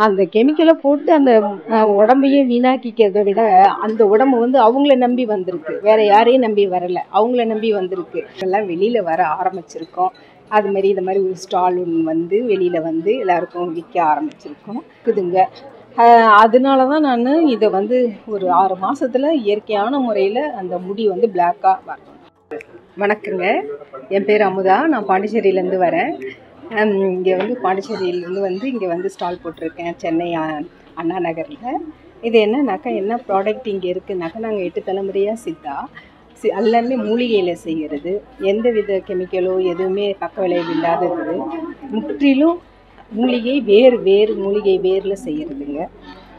அந்த கெமிக்கலை போட்டு அந்த உடம்பையே வீணாக்கிக்கிறத விட அந்த உடம்பு வந்து அவங்கள நம்பி வந்திருக்கு, வேற யாரையும் நம்பி வரல, அவங்கள நம்பி வந்திருக்கு. எல்லாம் வெளியில வர ஆரம்பிச்சிருக்கோம். அது மாதிரி இந்த மாதிரி ஒரு ஸ்டால் ஒன்று வந்து வெளியில வந்து எல்லாருக்கும் விற்க ஆரம்பிச்சிருக்கோம் இருக்குதுங்க. அதனால தான் நான் இதை வந்து ஒரு 6 மாசத்துல இயற்கையான முறையில் அந்த முடி வந்து பிளாக்காக வரணும். வணக்கங்க, என் பேர் அமுதா, நான் பாண்டிச்சேரியிலேருந்து வரேன். இங்கே வந்து பாண்டிச்சேரியிலேருந்து வந்து இங்கே வந்து ஸ்டால் போட்டிருக்கேன் சென்னை அண்ணா நகரில். இது என்னன்னாக்கா, என்ன ப்ராடக்ட் இங்கே இருக்குன்னாக்கா, நாங்கள் 8 தலைமுறையாக சித்தா எல்லாமே மூலிகையில் செய்கிறது, எந்த வித கெமிக்கலோ எதுவுமே பக்க விளைவு இல்லாதது, முற்றிலும் மூலிகை வேறு மூலிகை வேரில் செய்கிறதுங்க.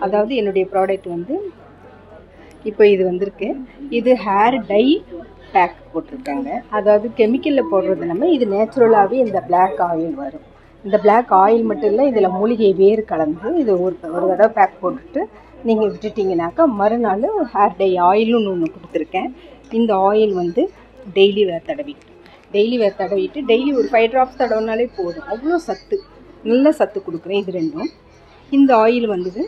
அதாவது என்னுடைய ப்ராடக்ட் வந்து இப்போ இது வந்திருக்கு, இது ஹேர் டை பேக் போட்டிருக்காங்க. அதாவது கெமிக்கலில் போடுறது நம்ம, இது நேச்சுரலாகவே இந்த பிளாக் ஆயில் வரும். இந்த பிளாக் ஆயில் மட்டும் இல்லை, இதில் மூலிகை வேர் கலந்து இது ஒரு தடவை பேக் போட்டுட்டு நீங்கள் விட்டுட்டிங்கனாக்கா மறுநாள் ஹேர் டை ஆயிலும் ஒன்று கொடுத்துருக்கேன். இந்த ஆயில் வந்து டெய்லி வேர் தடவிட்டு டெய்லி ஒரு 5 drops தடவினாலே போதும். அவ்வளோ சத்து, நல்ல சத்து கொடுக்குறேன். இது ரெண்டும். இந்த ஆயில் வந்து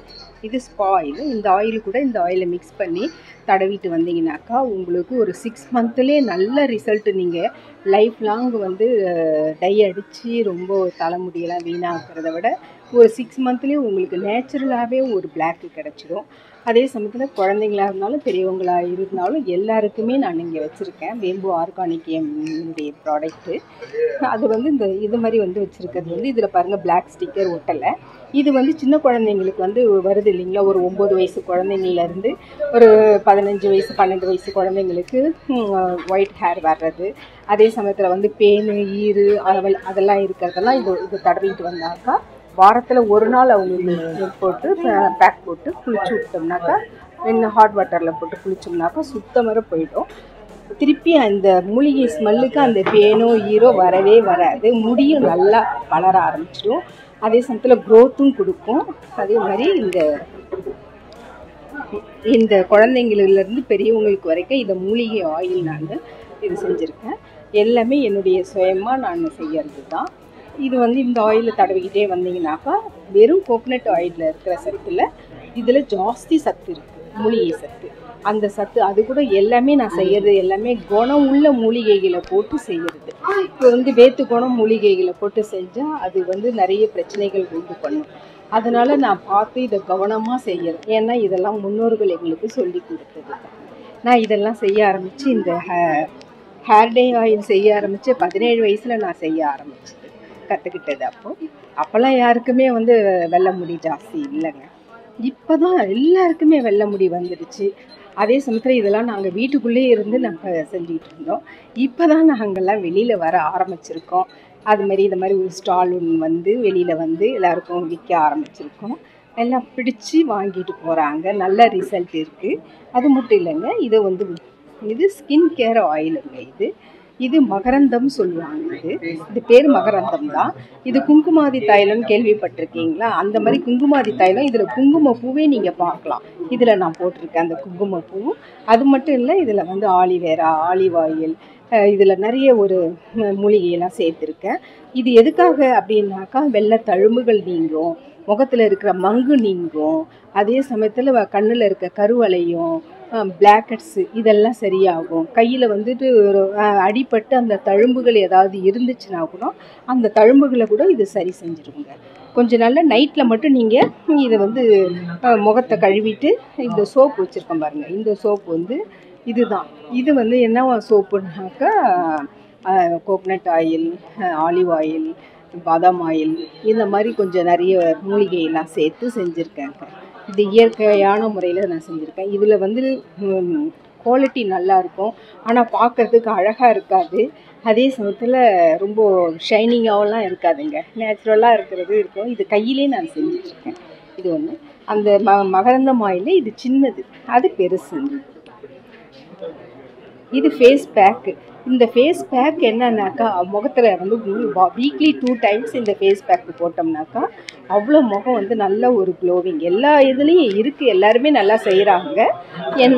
இது ஸ்பா ஆயில். இந்த ஆயில் கூட இந்த ஆயிலை மிக்ஸ் பண்ணி தடவிட்டு வந்தீங்கன்னாக்கா உங்களுக்கு ஒரு 6 monthலேயே நல்ல ரிசல்ட்டு. நீங்கள் லைஃப் லாங் வந்து டை அடித்து ரொம்ப தலைமுடியெல்லாம் வீணாக்கிறத விட ஒரு 6 monthலேயே உங்களுக்கு நேச்சுரலாகவே ஒரு பிளாக்கு கிடச்சிடும். அதே சமயத்தில் குழந்தைங்களாக இருந்தாலும் பெரியவங்களாக இருந்தாலும் எல்லாருக்குமே நான் இங்கே வச்சுருக்கேன். வேம்பு ஆர்கானிக் என்னுடைய ப்ராடக்ட்டு. அது வந்து இது மாதிரி வந்து வச்சுருக்கிறது வந்து இதில் பாருங்கள், பிளாக் ஸ்டிக்கர் ஒட்டலை. இது வந்து சின்ன குழந்தைங்களுக்கு வந்து வருது இல்லைங்களா, ஒரு 9 வயசு குழந்தைங்கள்லேருந்து ஒரு 15 வயசு 12 வயசு குழந்தைங்களுக்கு ஒயிட் ஹேர் வர்றது, அதே சமயத்தில் வந்து பேனு ஈறு அதெல்லாம் இருக்கிறதெல்லாம் இது தடவிட்டு வந்தாக்கா வாரத்தில் ஒரு நாள் அவங்களுக்கு போட்டு பேக் போட்டு குளிச்சு விட்டோம்னாக்கா, இன்னும் ஹாட் வாட்டரில் போட்டு குளிச்சோம்னாக்கா சுத்தமாக போயிடும். திருப்பி அந்த மூலிகை ஸ்மெல்லுக்கு அந்த பேனோ ஈரோ வரவே வராது. முடியும் நல்லா வளர ஆரம்பிச்சிடும். அதே சமயத்தில் க்ரோத்தும் கொடுக்கும். அதே மாதிரி இந்த குழந்தைங்களிலேருந்து பெரியவங்களுக்கு வரைக்கும் இந்த மூலிகை ஆயில் நான் இது செஞ்சுருக்கேன். எல்லாமே என்னுடைய சுயமாக நான் செய்கிறது தான். இது வந்து இந்த ஆயிலில் தடவிக்கிட்டே வந்தீங்கன்னாக்கா வெறும் கோகனட் ஆயிலில் இருக்கிற சத்தில் இதில் ஜாஸ்தி சத்து இருக்குது, மூலிகை சத்து. அந்த சத்து அது கூட எல்லாமே நான் செய்கிறது எல்லாமே குணம் உள்ள மூலிகைகளை போட்டு செய்கிறது. இப்போ வந்து வேத்து குணம் மூலிகைகளை போட்டு செஞ்சால் அது வந்து நிறைய பிரச்சனைகள் உண்டு பண்ணும். அதனால் நான் பார்த்து இதை கவனமாக செய்யறேன். ஏன்னா இதெல்லாம் முன்னோர்கள் எங்களுக்கு சொல்லி கொடுத்தது. நான் இதெல்லாம் செய்ய ஆரம்பித்து இந்த ஹேர் டை ஆயில் செய்ய ஆரம்பித்து 17 வயசில் நான் செய்ய ஆரம்பிச்சது, கற்றுக்கிட்டது. அப்போல்லாம் யாருக்குமே வந்து வெள்ளை முடி ஜாஸ்தி இல்லைங்க. இப்போ தான் எல்லாருக்குமே வெள்ளை முடி வந்துடுச்சு. அதே சமயத்தில் இதெல்லாம் நாங்கள் வீட்டுக்குள்ளேயே இருந்து நாங்கள் செஞ்சுக்கிட்டு இருந்தோம். இப்போ தான் நாங்கள்லாம் வெளியில் வர ஆரம்பிச்சிருக்கோம். அதுமாரி இந்த மாதிரி ஒரு ஸ்டால் ஒன்று வந்து வெளியில் வந்து எல்லாருக்கும் விற்க ஆரம்பிச்சிருக்கோம். எல்லாம் பிடிச்சி வாங்கிட்டு போகிறாங்க, நல்ல ரிசல்ட் இருக்குது. அது மட்டும் இல்லைங்க, இது ஸ்கின் கேர் ஆயிலுங்க. இது மகரந்தம் சொல்லுவாங்க. இது பேர் மகரந்தம் தான். இது குங்குமாதி தைலம்னு கேள்விப்பட்டிருக்கீங்களா? அந்த மாதிரி குங்குமாதி தைலம். இதில் குங்குமப்பூவே நீங்கள் பார்க்கலாம். இதில் நான் போட்டிருக்கேன் அந்த குங்குமப்பூ. அது மட்டும் இல்லை, இதில் வந்து ஆலிவேரா, ஆலிவ் ஆயில், இதில் நிறைய ஒரு மூலிகையெல்லாம் சேர்த்துருக்கேன். இது எதுக்காக அப்படின்னாக்கா, வெள்ளை தழும்புகள் நீங்கும், முகத்தில் இருக்கிற மங்கு நீங்கும், அதே சமயத்தில் கண்ணில் இருக்க கருவளையும் பிளாக்கெட்ஸு இதெல்லாம் சரியாகும். கையில் வந்துட்டு ஒரு அடிபட்டு அந்த தழும்புகள் ஏதாவது இருந்துச்சுன்னா கூட அந்த தழும்புகளை கூட இது சரி செஞ்சுருங்க. கொஞ்சம் நாள் நைட்டில் மட்டும் நீங்கள் இதை வந்து முகத்தை கழுவிட்டு இந்த சோப்பு வச்சுருக்கோம் பாருங்கள். இந்த சோப்பு வந்து இதுதான். இது வந்து என்ன சோப்புனாக்கா, கோகனட் ஆயில், ஆலிவ் ஆயில், பாதாம் ஆயில், இந்த மாதிரி கொஞ்சம் நிறைய மூலிகையெல்லாம் சேர்த்து செஞ்சுருக்கேங்க. இது இயற்கையான முறையில் நான் செஞ்சுருக்கேன். இதில் வந்து குவாலிட்டி நல்லாயிருக்கும், ஆனால் பார்க்குறதுக்கு அழகாக இருக்காது. அதே சமயத்தில் ரொம்ப ஷைனிங்காகலாம் இருக்காதுங்க, நேச்சுரலாக இருக்கும். இது கையிலே நான் செஞ்சுட்ருக்கேன். இது ஒன்று. அந்த மகரந்தம் ஆயில் இது சின்னது, அது பெருசு. இது ஃபேஸ் பேக்கு. இந்த ஃபேஸ் பேக் என்னன்னாக்கா, முகத்தில் வந்து வீக்லி 2 times இந்த ஃபேஸ் பேக்கு போட்டோம்னாக்கா அவ்வளோ முகம் வந்து நல்ல ஒரு க்ளோவிங். எல்லா இதுலேயும் இருக்குது, எல்லாருமே நல்லா செய்கிறாங்க.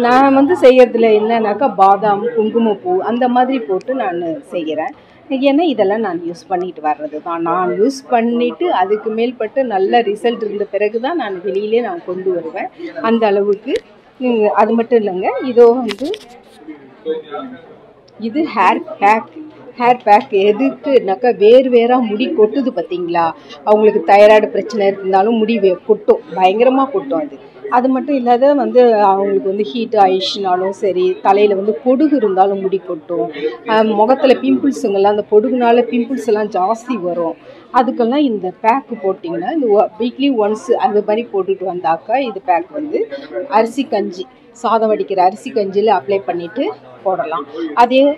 நான் வந்து செய்கிறதுல என்னன்னாக்கா பாதாம், குங்குமப்பூ அந்த மாதிரி போட்டு நான் செய்கிறேன். ஏன்னா இதெல்லாம் நான் யூஸ் பண்ணிட்டு வர்றது தான். நான் யூஸ் பண்ணிவிட்டு அதுக்கு மேல்பட்டு நல்ல ரிசல்ட் இருந்த பிறகு தான் நான் வெளியிலே நான் கொண்டு வருவேன். அந்த அளவுக்கு அது மட்டும் இல்லைங்க. இதோ வந்து இது ஹேர் பேக் எதுக்குனாக்கா வேறாக முடி கொட்டுது பார்த்தீங்களா, அவங்களுக்கு தைராய்டு பிரச்சனை இருந்தாலும் முடி கொட்டும், பயங்கரமாக கொட்டும். அது மட்டும் இல்லாத வந்து அவங்களுக்கு வந்து ஹீட் ஆயிடுச்சுனாலும் சரி, தலையில் வந்து பொடுகு இருந்தாலும் முடி கொட்டும், முகத்தில் பிம்பிள்ஸுங்கெல்லாம் அந்த பொடுகுனால பிம்பிள்ஸ் எல்லாம் ஜாஸ்தி வரும். அதுக்கெல்லாம் இந்த பேக்கு போட்டிங்கன்னா, இந்த வீக்லி ஒன்ஸ் அது மாதிரி போட்டுட்டு வந்தாக்கா இது பேக் வந்து அரிசி கஞ்சி, சாதம் வடிக்கிற அரிசி கஞ்சியில் அப்ளை பண்ணிவிட்டு போடலாம்.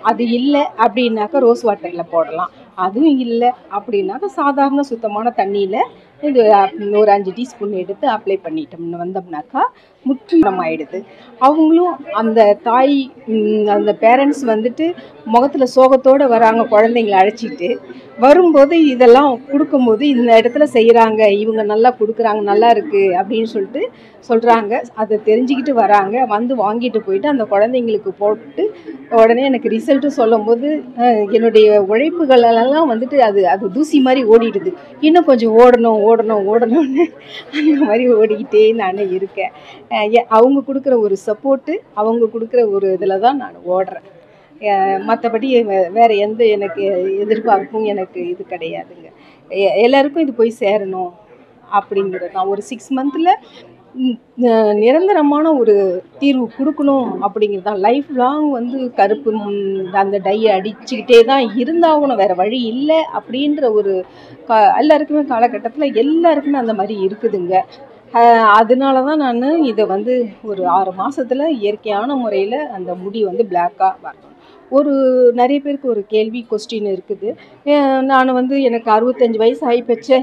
அது இல்லை அப்படின்னாக்கா ரோஸ் வாட்டரில் போடலாம். அதுவும் இல்லை அப்படின்னாக்கா சாதாரண சுத்தமான தண்ணியில் இது ஒரு 5 டீஸ்பூன் எடுத்து அப்ளை பண்ணிட்டோம்னு வந்தோம்னாக்கா முற்றிலும் ஆகிடுது. அவங்களும் அந்த தாய் அந்த பேரண்ட்ஸ் வந்துட்டு முகத்தில் சோகத்தோடு வராங்க குழந்தைங்கள அழைச்சிட்டு வரும்போது, இதெல்லாம் கொடுக்கும்போது இந்த இடத்துல செய்கிறாங்க, இவங்க நல்லா கொடுக்குறாங்க, நல்லா இருக்குது அப்படின்னு சொல்லிட்டு சொல்கிறாங்க. அதை தெரிஞ்சுக்கிட்டு வராங்க, வந்து வாங்கிட்டு போயிட்டு அந்த குழந்தைங்களுக்கு போட்டு உடனே எனக்கு ரிசல்ட்டு சொல்லும்போது என்னுடைய உழைப்புகளெல்லாம் வந்துட்டு அது தூசி மாதிரி ஓடிடுது. இன்னும் கொஞ்சம் ஓடணும்னு அந்த மாதிரி ஓடிக்கிட்டே நான் இருக்கேன். அவங்க கொடுக்குற ஒரு சப்போர்ட்டு, அவங்க கொடுக்குற ஒரு இதில் தான் நான் ஓடுறேன். மற்றபடி வேறு எந்த எனக்கு எதிர்பார்ப்பும் எனக்கு இது கிடையாதுங்க. எல்லாருக்கும் இது போய் சேரணும் அப்படிங்கிறது தான். ஒரு 6 மந்தில் நிரந்தரமான ஒரு தீர்வு கொடுக்கணும் அப்படிங்கிறது தான். லைஃப் லாங் வந்து கருப்பு அந்த டையை அடிச்சுக்கிட்டே தான் இருந்தாகணும், வேறு வழி இல்லை அப்படின்ற ஒரு எல்லாருக்குமே காலகட்டத்தில் எல்லாருக்குமே அந்த மாதிரி இருக்குதுங்க. அதனால தான் நான் இதை வந்து ஒரு 6 மாதத்தில் இயற்கையான முறையில் அந்த முடி வந்து பிளாக்காக வரணும். நிறைய பேருக்கு ஒரு கொஸ்டின் இருக்குது. நான் வந்து எனக்கு 65 வயசு ஆகிப்போச்சு,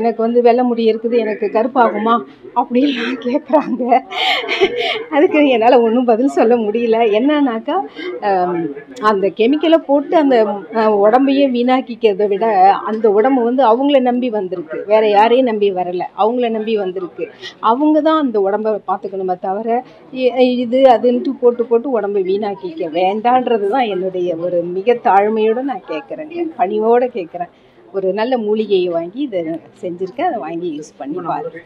எனக்கு வந்து வெள்ளை முடி இருக்குது, எனக்கு கருப்பாகுமா அப்படின்லாம் கேட்குறாங்க. அதுக்கு என்னால் ஒன்றும் பதில் சொல்ல முடியல. என்னன்னாக்கா அந்த கெமிக்கலை போட்டு அந்த உடம்பையே வீணாக்கிக்கிறத விட அந்த உடம்பு வந்து அவங்கள நம்பி வந்திருக்கு, வேறு யாரையும் நம்பி வரலை, அவங்கள நம்பி வந்திருக்கு. அவங்க தான் அந்த உடம்பை பார்த்துக்கணுமே தவிர இது அதுன்ட்டு போட்டு உடம்பை வீணாக்கிக்க வேண்டான்றது தான் என்னுடைய ஒரு மிக தாழ்மையோடு நான் கேட்குறேங்க, பணிவோடு கேட்குறேன். ஒரு நல்ல மூலிகையை வாங்கி இதை செஞ்சுருக்கேன், அதை வாங்கி யூஸ் பண்ணி பாருங்க.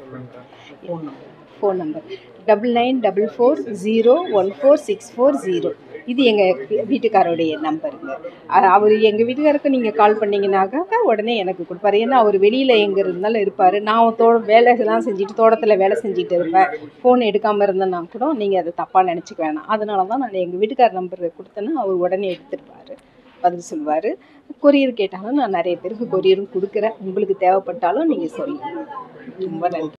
Phone number 9944014640. இது எங்கள் வீட்டுக்காரோடைய நம்பருங்க. அவர் எங்கள் வீட்டுக்காருக்கு நீங்கள் கால் பண்ணிங்கனாக்கா உடனே எனக்கு கொடுப்பாரு. ஏன்னா அவர் வெளியில் எங்கே இருந்தாலும் இருப்பார். நான் வேலைலாம் செஞ்சுட்டு தோட்டத்தில் வேலை செஞ்சுட்டு இருப்பேன். ஃபோன் எடுக்காமல் இருந்தேன்னா கூட நீங்கள் அதை தப்பாக நினச்சிக்க வேணாம். அதனால தான் நான் எங்கள் வீட்டுக்கார் நம்பர் கொடுத்தேன்னா அவர் உடனே எடுத்துருப்பார், பதில் சொல்லுவார். கொரியர் கேட்டாலும் நான் நிறைய பேருக்கு கொரியரும் கொடுக்குறேன். உங்களுக்கு தேவைப்பட்டாலும் நீங்கள் சொல்லுங்கள். ரொம்ப நன்றி.